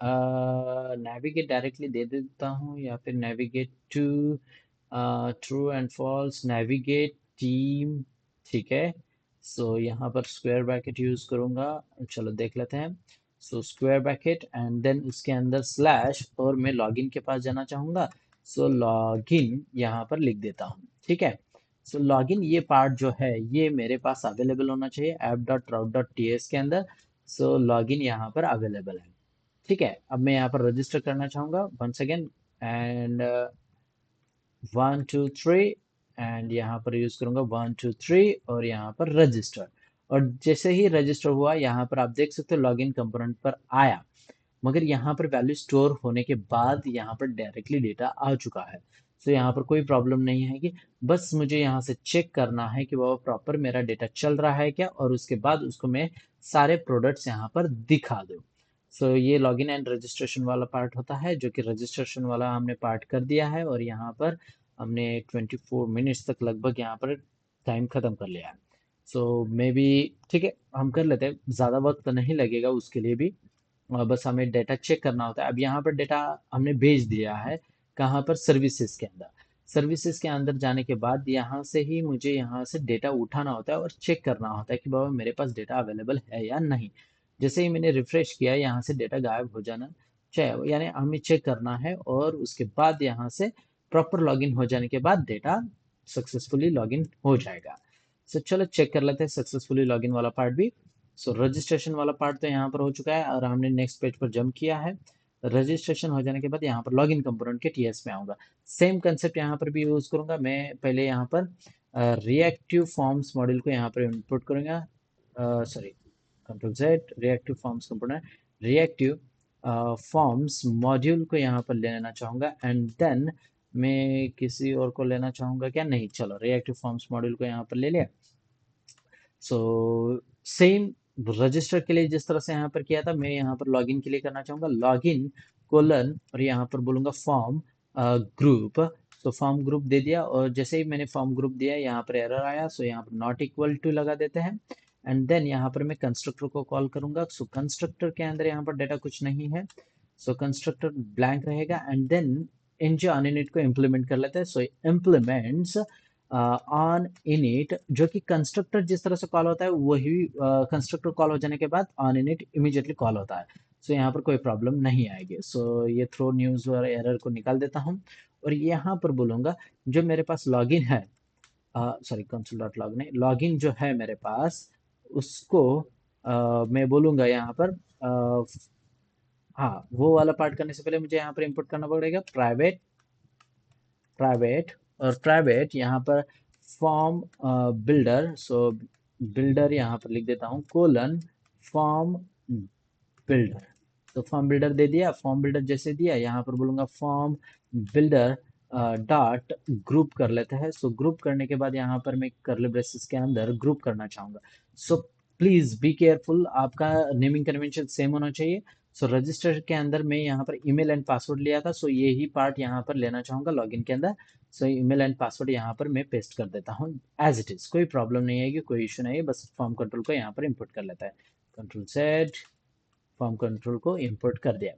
navigate directly दे देता हूँ, या फिर navigate to true and false, navigate team. ठीक है, सो यहाँ पर स्क्वायर ब्रैकेट यूज करूंगा, चलो देख लेते हैं। So square bracket and then उसके अंदर स्लैश, और मैं लॉगिन के पास जाना चाहूंगा। सो लॉगिन यहाँ पर लिख देता हूँ। ठीक है, सो लॉगिन ये पार्ट जो है ये मेरे पास अवेलेबल होना चाहिए app.route.ts के अंदर। सो लॉगिन यहाँ पर अवेलेबल है। ठीक है, अब मैं यहाँ पर रजिस्टर करना चाहूंगा वंस अगेन, एंड 123, एंड यहाँ पर यूज करूंगा 123, और यहाँ पर रजिस्टर। और जैसे ही रजिस्टर हुआ, यहाँ पर आप देख सकते हो लॉगिन कंपोनेंट पर आया, मगर यहाँ पर वैल्यू स्टोर होने के बाद यहाँ पर डायरेक्टली डेटा आ चुका है। तो यहाँ पर कोई प्रॉब्लम नहीं है कि, बस मुझे यहाँ से चेक करना है कि बाबा प्रॉपर मेरा डेटा चल रहा है क्या, और उसके बाद उसको मैं सारे प्रोडक्ट्स यहाँ पर दिखा दूँ। सो ये लॉगिन एंड रजिस्ट्रेशन वाला पार्ट होता है, जो कि रजिस्ट्रेशन वाला हमने पार्ट कर दिया है, और यहाँ पर हमने 24 मिनट्स तक लगभग यहाँ पर टाइम खत्म कर लिया है। सो मे बी ठीक है, हम कर लेते हैं, ज़्यादा वक्त नहीं लगेगा उसके लिए भी। बस हमें डेटा चेक करना होता है। अब यहाँ पर डेटा हमने भेज दिया है, कहाँ पर, सर्विसेज के अंदर। सर्विसेज के अंदर जाने के बाद यहाँ से ही मुझे यहाँ से डेटा उठाना होता है और चेक करना होता है कि बाबा मेरे पास डेटा अवेलेबल है या नहीं। जैसे ही मैंने रिफ्रेश किया, यहाँ से डेटा गायब हो जाना चाहिए, यानी हमें चेक करना है, और उसके बाद यहाँ से प्रॉपर लॉगिन हो जाने के बाद डेटा सक्सेसफुली लॉगिन हो जाएगा। सो चलो चेक कर लेते हैं सक्सेसफुली लॉगिन वाला पार्ट भी। सो रजिस्ट्रेशन वाला पार्ट तो यहाँ पर हो चुका है और हमने नेक्स्ट पेज पर जंप किया है। रजिस्ट्रेशन हो जाने के बाद यहाँ पर लॉगिन कंपोनेंट के टीएस में आऊँगा। सेम कंसेप्ट यहाँ पर भी यूज़ करूँगा। मैं पहले यहाँ पर रिएक्टिव फॉर्म्स मॉड्यूल को यहाँ पर इंपोर्ट करूँगा। Sorry, control Z, reactive forms component, reactive forms module को यहाँ पर लेना चाहूँगा एंड देन मैं किसी और को लेना चाहूँगा क्या? नहीं, चलो रिएक्टिव फॉर्म्स मॉड्यूल को यहाँ पर ले लिया। सो सेम रजिस्टर के लिए जिस तरह से यहाँ पर किया था, मैं यहाँ पर लॉगिन के लिए करना चाहूँगा लॉगिन कोलन और यहाँ पर बोलूँगा फॉर्म ग्रुप। तो फॉर्म ग्रुप दे दिया और जैसे ही मैंने फॉर्म ग्रुप दिया यहाँ पर एरर आया, सो यहाँ पर नॉट इक्वल टू लगा देते हैं एंड देन यहाँ पर मैं कंस्ट्रक्टर को कॉल करूँगा। सो कंस्ट्रक्टर के अंदर यहाँ पर डेटा कुछ नहीं है, सो कंस्ट्रक्टर ब्लैंक रहेगा and then NG on init को इम्प्लीमेंट कर लेते हैं। सो इम्प्लीमेंट्स ऑन इनिट, जो कि कंस्ट्रक्टर जिस तरह से कॉल होता है वही कंस्ट्रक्टर कॉल हो जाने के बाद ऑन इनिट इमीडिएटली कॉल होता है। सो यहाँ पर कोई प्रॉब्लम नहीं आएगी। सो ये थ्रो न्यूज़ और एरर को निकाल देता हूँ और यहाँ पर बोलूँगा जो मेरे पास लॉगिन है, सॉरी कंसोल डॉट लॉग नहीं, लॉगिन जो है मेरे पास उसको मैं बोलूँगा यहाँ पर हाँ, वो वाला पार्ट करने से पहले मुझे यहाँ पर इंपोर्ट करना पड़ेगा प्राइवेट प्राइवेट और प्राइवेट यहाँ पर फॉर्म बिल्डर। सो बिल्डर यहाँ पर लिख देता हूँ कोलन फॉर्म बिल्डर। तो फॉर्म बिल्डर दे दिया। फॉर्म बिल्डर जैसे दिया यहाँ पर बोलूँगा फॉर्म बिल्डर डॉट ग्रुप कर लेते हैं। सो ग्रुप करने के बाद यहाँ पर मैं कर्ली ब्रेसेस के अंदर ग्रुप करना चाहूँगा। सो प्लीज बी केयरफुल, आपका नेमिंग कन्वेंशन सेम होना चाहिए। सो रजिस्टर के अंदर मैं यहाँ पर ईमेल एंड पासवर्ड लिया था, सो यही पार्ट यहाँ पर लेना चाहूँगा लॉगिन के अंदर। सो ईमेल एंड पासवर्ड यहाँ पर मैं पेस्ट कर देता हूँ एज इट इज, कोई प्रॉब्लम नहीं आएगी, कोई इशू नहीं है। बस फॉर्म कंट्रोल को यहाँ पर इंपोर्ट कर लेता है, कंट्रोल जेड, फॉर्म कंट्रोल को इंपोर्ट कर दिया।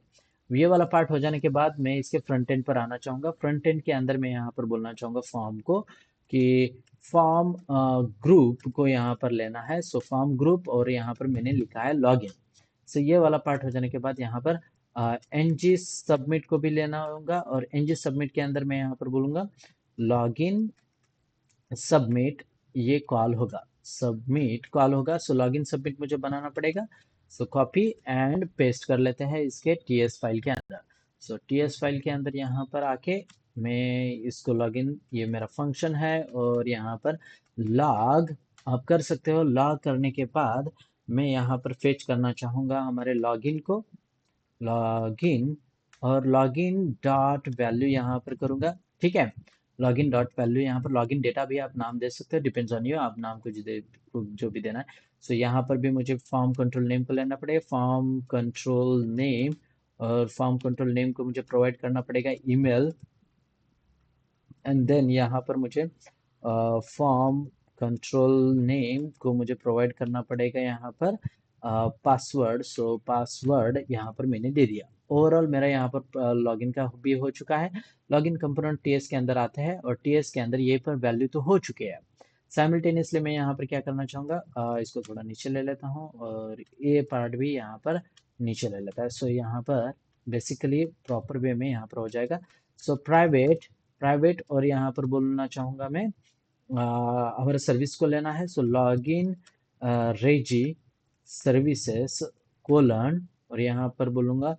ये वाला पार्ट हो जाने के बाद मैं इसके फ्रंट एंड पर आना चाहूँगा। फ्रंट एंड के अंदर मैं यहाँ पर बोलना चाहूँगा फॉर्म को कि फॉर्म ग्रुप को यहाँ पर लेना है। सो फॉर्म ग्रुप और यहाँ पर मैंने लिखा है लॉगिन। सो ये वाला पार्ट हो जाने के बाद यहाँ पर एनजी सबमिट को भी लेना होगा और एनजी सबमिट के अंदर मैं यहाँ पर बोलूँगा लॉगिन सबमिट, ये कॉल होगा, सबमिट कॉल होगा। सो लॉगिन सबमिट मुझे बनाना पड़ेगा। सो कॉपी एंड पेस्ट कर लेते हैं इसके टीएस फाइल के अंदर। सो टीएस फाइल के अंदर यहाँ पर आके मैं इसको लॉगिन, ये मेरा फंक्शन है और यहाँ पर लॉग आप कर सकते हो। लॉग करने के बाद मैं यहाँ पर फेच करना चाहूँगा हमारे लॉगिन को, लॉगिन और लॉगिन डॉट वैल्यू यहाँ पर करूँगा। ठीक है, लॉगिन डॉट वैल्यू यहाँ पर लॉगिन डेटा भी आप नाम दे सकते हो, डिपेंड्स ऑन यू, आप नाम जो भी देना है। सो यहाँ पर भी मुझे फॉर्म कंट्रोल नेम को लेना पड़ेगा, फॉर्म कंट्रोल नेम, और फॉर्म कंट्रोल नेम को मुझे प्रोवाइड करना पड़ेगा ईमेल एंड देन यहाँ पर मुझे फॉर्म कंट्रोल नेम को मुझे प्रोवाइड करना पड़ेगा यहाँ पर पासवर्ड। सो पासवर्ड यहाँ पर मैंने दे दिया। ओवरऑल मेरा यहाँ पर लॉगिन का भी हो चुका है। लॉगिन कंपोनेंट टीएस के अंदर आते हैं और टीएस के अंदर ये पर वैल्यू तो हो चुके हैं। साइमल्टेनियसली मैं यहाँ पर क्या करना चाहूँगा, इसको थोड़ा नीचे ले लेता हूँ और ये पार्ट भी यहाँ पर नीचे ले लेता है। सो यहाँ पर बेसिकली प्रॉपर वे में यहाँ पर हो जाएगा। सो प्राइवेट प्राइवेट और यहाँ पर बोलना चाहूँगा मैं हमारे सर्विस को लेना है। सो लॉगिन रेजी सर्विसेस कोलन और यहाँ पर बोलूँगा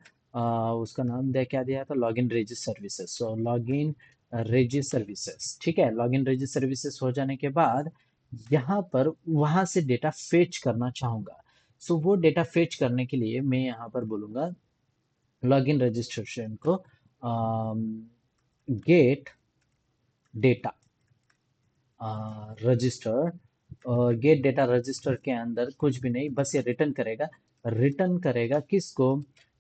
उसका नाम दे क्या दिया था, लॉगिन रेजी सर्विसेज। सो लॉगिन रेजी सर्विसेज, ठीक है। लॉगिन रेजी सर्विसेज हो जाने के बाद यहाँ पर वहाँ से डेटा फेच करना चाहूँगा। सो वो डेटा फेच करने के लिए मैं यहाँ पर बोलूँगा लॉगिन रजिस्ट्रेशन को गेट डेटा रजिस्टर, और गेट डेटा रजिस्टर के अंदर कुछ भी नहीं, बस ये रिटर्न करेगा। रिटर्न करेगा किसको,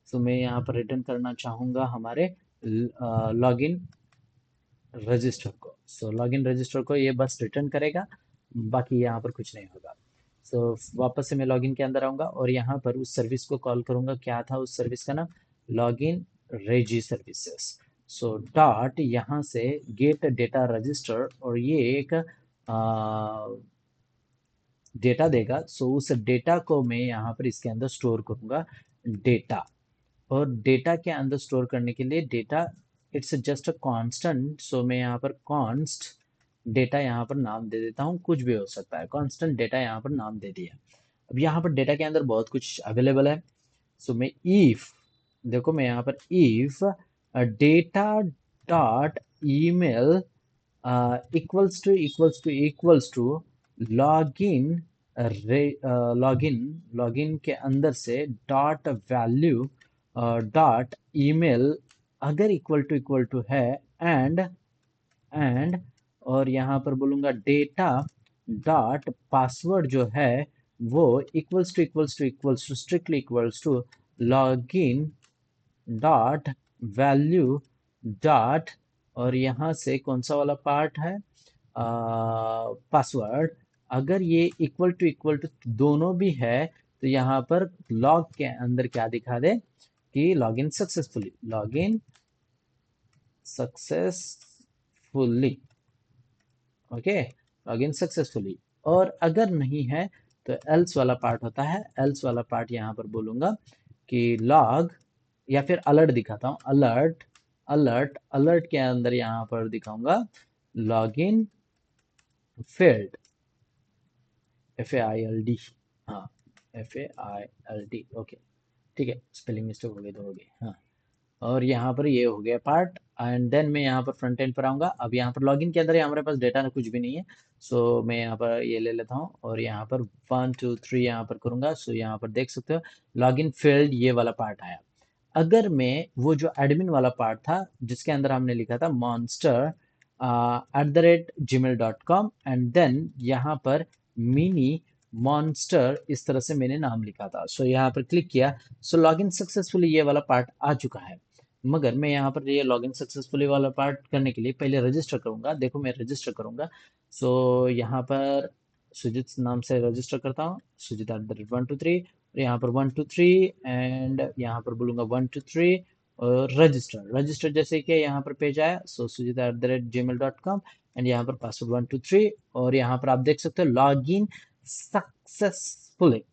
तो मैं यहाँ पर रिटर्न करना चाहूँगा हमारे लॉगिन रजिस्टर को। सो लॉगिन रजिस्टर को ये बस रिटर्न करेगा, बाकी यहाँ पर कुछ नहीं होगा। सो वापस से मैं लॉगिन के अंदर आऊँगा और यहाँ पर उस सर्विस को कॉल करूँगा। क्या था उस सर्विस का नाम, लॉगिन रेजी सर्विसेज। सो डॉट यहाँ से गेट डेटा रजिस्टर और ये एक डेटा देगा। सो उस डेटा को मैं यहाँ पर इसके अंदर स्टोर करूँगा डेटा, और डेटा के अंदर स्टोर करने के लिए data it's just a constant. So मैं यहाँ पर कॉन्स्ट डेटा यहाँ पर नाम दे देता हूँ, कुछ भी हो सकता है, कांस्टेंट डेटा यहाँ पर नाम दे दिया। अब यहाँ पर डेटा के अंदर बहुत कुछ अवेलेबल है। सो मैं इफ, देखो मैं यहाँ पर if data dot email equals to login login login के अंदर से डॉट वैल्यू डॉट ईमेल अगर इक्वल टू है एंड और यहाँ पर बोलूँगा डेटा डॉट पासवर्ड जो है वो equals to strictly equals to login dot value dot और यहाँ से कौन सा वाला पार्ट है पासवर्ड। अगर ये इक्वल टू दोनों भी है तो यहाँ पर लॉग के अंदर क्या दिखा दे कि login successfully okay, login successfully. और अगर नहीं है तो एल्स वाला पार्ट होता है। एल्स वाला पार्ट यहाँ पर बोलूंगा कि लॉग या फिर अलर्ट दिखाता हूँ, अलर्ट अलर्ट अलर्ट के अंदर यहाँ पर दिखाऊंगा लॉगिन फेल्ड, FAILD, हाँ FAILD ओके, ठीक है, स्पेलिंग मिस्टेक हो गई तो हो गई, हाँ। और यहाँ पर ये हो गया पार्ट एंड देन मैं यहाँ पर फ्रंट एंड पर आऊँगा। अब यहाँ पर लॉगिन के अंदर हमारे पास डेटा कुछ भी नहीं है। सो मैं यहाँ पर ये ले लेता हूँ और यहाँ पर 1 2 3 यहाँ पर करूँगा। सो यहाँ पर देख सकते हो लॉगिन फेल्ड ये वाला पार्ट आया। अगर मैं वो जो एडमिन वाला पार्ट था जिसके अंदर हमने लिखा था monster@gmail.com एंड देन यहाँ पर मिनी मॉन्स्टर इस तरह से मैंने नाम लिखा था। सो यहाँ पर क्लिक किया। सो लॉगिन सक्सेसफुली ये वाला पार्ट आ चुका है। मगर मैं यहाँ पर ये लॉगिन सक्सेसफुली वाला पार्ट करने के लिए पहले रजिस्टर करूंगा। देखो मैं रजिस्टर करूंगा। सो यहाँ पर सुजित नाम से रजिस्टर करता हूँ, सुजित@123 और यहाँ पर 1 2 3 एंड यहाँ पर बोलूंगा 1 2 3 और रजिस्टर। रजिस्टर जैसे कि यहाँ पर पेज आया। सो sujit@gmail.com एंड यहाँ पर पासवर्ड 1 2 3 और यहाँ पर आप देख सकते हो log in successfully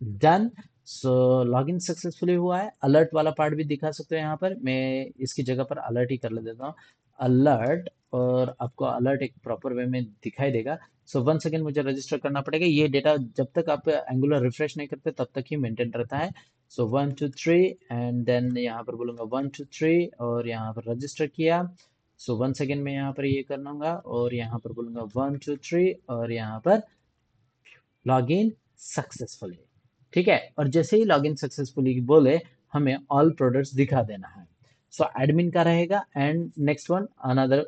done. So login successfully हुआ है। अलर्ट वाला पार्ट भी दिखा सकते हो यहाँ पर। मैं इसकी जगह पर अलर्ट ही कर ले देता हूँ, अलर्ट, और आपको अलर्ट एक प्रॉपर वे में दिखाई देगा। सो 1 सेकेंड मुझे रजिस्टर करना पड़ेगा। ये डेटा जब तक आप एंगुलर रिफ्रेश नहीं करते तब तक ही मेंटेन रहता है। सो 1 2 3 एंड देन यहाँ पर बोलूंगा 1 2 3 और यहाँ पर रजिस्टर किया। सो 1 सेकेंड में यहाँ पर ये करना और यहाँ पर बोलूंगा 1 2 3 और यहाँ पर लॉगिन सक्सेसफुली, ठीक है। और जैसे ही लॉगिन सक्सेसफुली बोले हमें ऑल प्रोडक्ट्स दिखा देना है। सो एडमिन का रहेगा एंड नेक्स्ट वन अनदर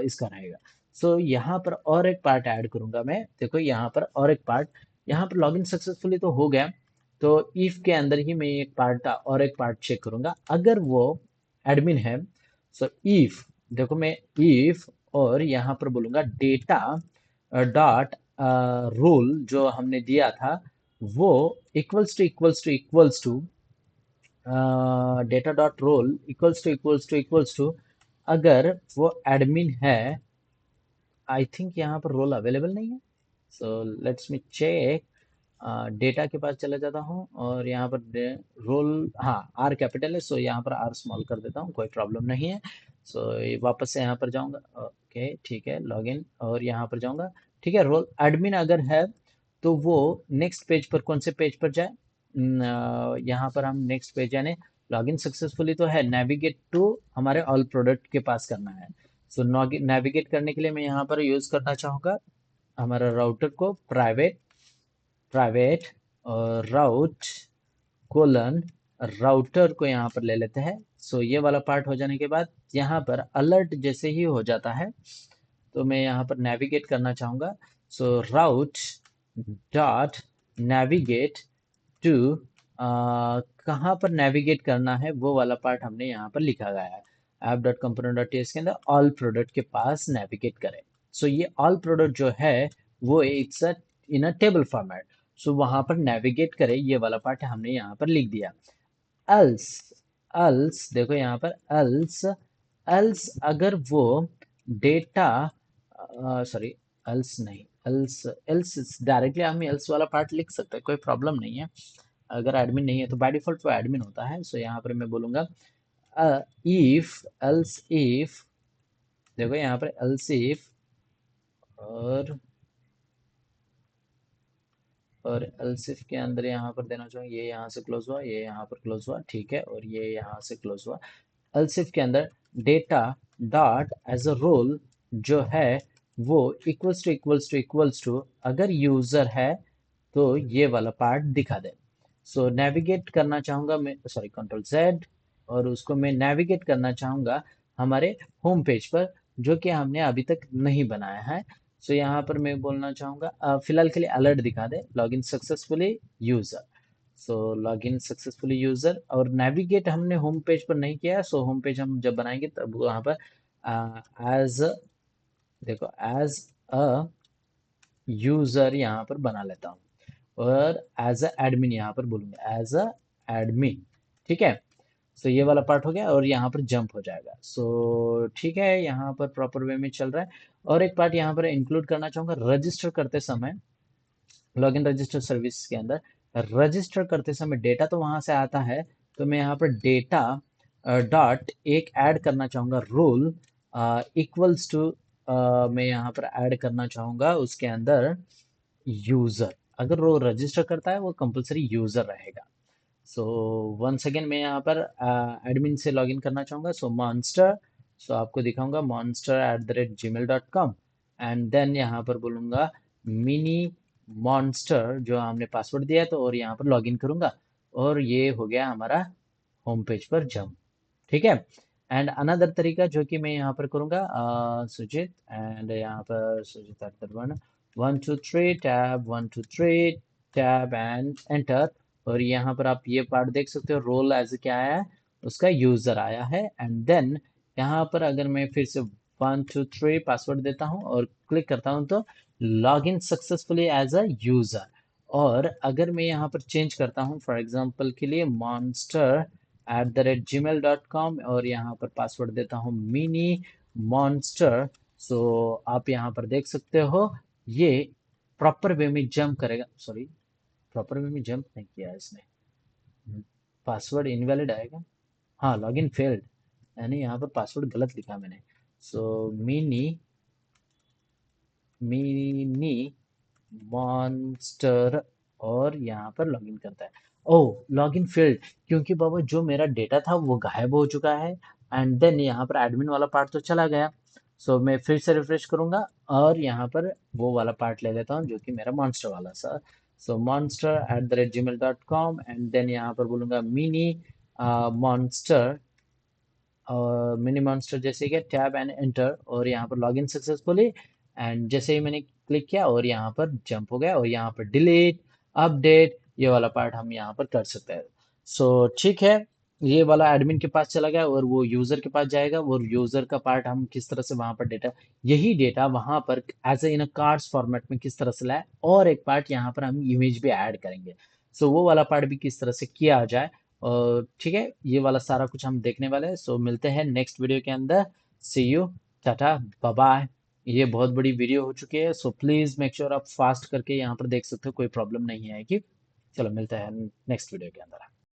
इसका रहेगा। सो यहाँ पर और एक पार्ट ऐड करूंगा मैं। देखो यहाँ पर और एक पार्ट, यहाँ पर लॉगिन सक्सेसफुली तो हो गया। तो इफ के अंदर ही मैं एक पार्ट और एक पार्ट चेक करूंगा अगर वो एडमिन है। सो इफ, देखो मैं इफ और यहाँ पर बोलूंगा डेटा डॉट रोल जो हमने दिया था वो equals to data dot role equals to अगर वो एडमिन है। आई थिंक यहाँ पर रोल अवेलेबल नहीं है। So let's me check. Data के पास चला जाता हूँ और यहाँ पर रोल, हाँ आर कैपिटल है। सो यहाँ पर आर स्मॉल कर देता हूँ, कोई प्रॉब्लम नहीं है। सो वापस से यहाँ पर जाऊँगा। ओके ठीक है, लॉगिन और यहाँ पर जाऊँगा। ठीक है, रोल एडमिन अगर है तो वो नेक्स्ट पेज पर, कौन से पेज पर जाए, यहाँ पर हम नेक्स्ट पेज यानी लॉगिन सक्सेसफुली तो है, नेविगेट टू हमारे ऑल प्रोडक्ट के पास करना है। सो नेविगेट करने के लिए मैं यहाँ पर यूज़ करना चाहूँगा हमारा राउटर को, प्राइवेट प्राइवेट और राउट कोलन राउटर को यहाँ पर ले लेते हैं। सो ये वाला पार्ट हो जाने के बाद यहाँ पर अलर्ट जैसे ही हो जाता है तो मैं यहाँ पर नेविगेट करना चाहूँगा। सो राउट डॉट नेविगेट टू, कहाँ पर नेविगेट करना है वो वाला पार्ट हमने यहाँ पर लिखा गया है। app.component.ts के अंदर ऑल प्रोडक्ट के पास नेविगेट करें। सो ये ऑल प्रोडक्ट जो है वो it's in a table format. So वहां पर नेविगेट करें ये वाला पार्ट हमने यहाँ पर लिख दिया। एल्स, एल्स देखो यहाँ पर एल्स, एल्स अगर वो डेटा, सॉरी एल्स नहीं, एल्स एल्स डायरेक्टली हम एल्स वाला पार्ट लिख सकते हैं, कोई प्रॉब्लम नहीं है। अगर एडमिन नहीं है तो बाय डिफॉल्ट वो एडमिन होता है। सो यहाँ पर मैं बोलूँगा इफ एल्स इफ, देखो यहाँ पर एल्स इफ और और एल्सिफ के अंदर यहाँ पर देना चाहूँ, ये यहाँ से क्लोज हुआ, ये यहाँ पर क्लोज हुआ, ठीक है, और ये यहाँ से क्लोज हुआ। एल्सिफ के अंदर data dot as a role जो है वो इक्वल्स टू अगर यूजर है तो ये वाला पार्ट दिखा दे। सो नेविगेट करना चाहूंगा मैं, सॉरी कंट्रोल जेड, और उसको मैं नेविगेट करना चाहूंगा हमारे होम पेज पर, जो कि हमने अभी तक नहीं बनाया है। सो यहाँ पर मैं बोलना चाहूंगा फिलहाल के लिए अलर्ट दिखा दे, लॉगिन सक्सेसफुली यूजर। सो लॉगिन सक्सेसफुली यूजर, और नेविगेट हमने होम पेज पर नहीं किया है। सो होम पेज हम जब बनाएंगे तब वहाँ पर एज, देखो एज अ यूजर यहाँ पर बना लेता हूँ, और एज अ एडमिन यहाँ पर बोलूंगा, एज अ एडमिन, ठीक है। सो ये वाला पार्ट हो गया, और यहाँ पर जंप हो जाएगा। सो ठीक है, यहाँ पर प्रॉपर वे में चल रहा है। और एक पार्ट यहाँ पर इंक्लूड करना चाहूंगा, रजिस्टर करते समय, लॉगिन रजिस्टर सर्विस के अंदर रजिस्टर करते समय डेटा तो वहां से आता है, तो मैं यहाँ पर डेटा डॉट एक ऐड करना चाहूंगा रोल इक्वल्स टू, मैं यहाँ पर ऐड करना चाहूंगा उसके अंदर यूजर। अगर वो रजिस्टर करता है वो कंपलसरी यूजर रहेगा। सो वंस अगेन मैं यहाँ पर एडमिन से लॉगिन करना चाहूँगा, सो मॉन्स्टर, सो आपको दिखाऊंगा monster@gmail.com, एंड देन यहाँ पर बोलूँगा मिनी मॉन्स्टर जो हमने पासवर्ड दिया है, तो और यहाँ पर लॉगिन करूँगा, और ये हो गया हमारा होम पेज पर जंप, ठीक है। एंड अनदर तरीका जो कि मैं यहाँ पर करूँगा, सुजित, एंड यहाँ पर Sujit at 1 2 3 tab 1 2 3 tab and enter, और यहाँ पर आप ये पार्ट देख सकते हो, रोल एज क्या आया है, उसका यूजर आया है। एंड देन यहाँ पर अगर मैं फिर से 1 2 3 पासवर्ड देता हूँ और क्लिक करता हूँ, तो log in successfully as a user. और अगर मैं यहाँ पर चेंज करता हूँ, फॉर एग्जाम्पल के लिए monster@gmail.com, और यहाँ पर पासवर्ड देता हूँ मिनी मॉन्स्टर, सो आप यहाँ पर देख सकते हो ये प्रॉपर वे में जंप करेगा। सॉरी, प्रॉपर वे में जंप नहीं किया है इसने, पासवर्ड इनवैलिड आएगा। हाँ, लॉगिन फेल्ड, यानी यहाँ पर पासवर्ड गलत लिखा मैंने। सो मिनी मिनी मॉन्स्टर, और यहाँ पर लॉगिन करता है। ओह, लॉगिन फेल्ड, क्योंकि बाबा जो मेरा डेटा था वो गायब हो चुका है। एंड देन यहाँ पर एडमिन वाला पार्ट तो चला गया। सो मैं फिर से रिफ्रेश करूंगा, और यहाँ पर वो वाला पार्ट ले लेता हूँ जो कि मेरा मॉन्स्टर वाला सा। सो monster@gmail.com, एंड देन यहाँ पर बोलूंगा मिनी मॉन्स्टर, और मिनी मॉन्स्टर जैसे कि टैब एंड एंटर, और यहाँ पर लॉगिन सक्सेसफुली, एंड जैसे ही मैंने क्लिक किया और यहाँ पर जंप हो गया, और यहाँ पर डिलीट अपडेट ये वाला पार्ट हम यहाँ पर कर सकते हैं। सो ठीक है, ये वाला एडमिन के पास चला गया और वो यूजर के पास जाएगा, और यूजर का पार्ट हम किस तरह से वहां पर डेटा, यही डेटा वहां पर as a in cards format में किस तरह से लाए, और एक पार्ट यहाँ पर हम इमेज भी ऐड करेंगे। सो वो वाला पार्ट भी किस तरह से किया जाए, और ठीक है, ये वाला सारा कुछ हम देखने वाले हैं। सो मिलते हैं नेक्स्ट वीडियो के अंदर। सी यू, टाटा, बाय बाय। ये बहुत बड़ी वीडियो हो चुकी है, सो प्लीज मेक श्योर आप फास्ट करके यहाँ पर देख सकते हो, कोई प्रॉब्लम नहीं आएगी। चलो मिलते हैं नेक्स्ट वीडियो के अंदर।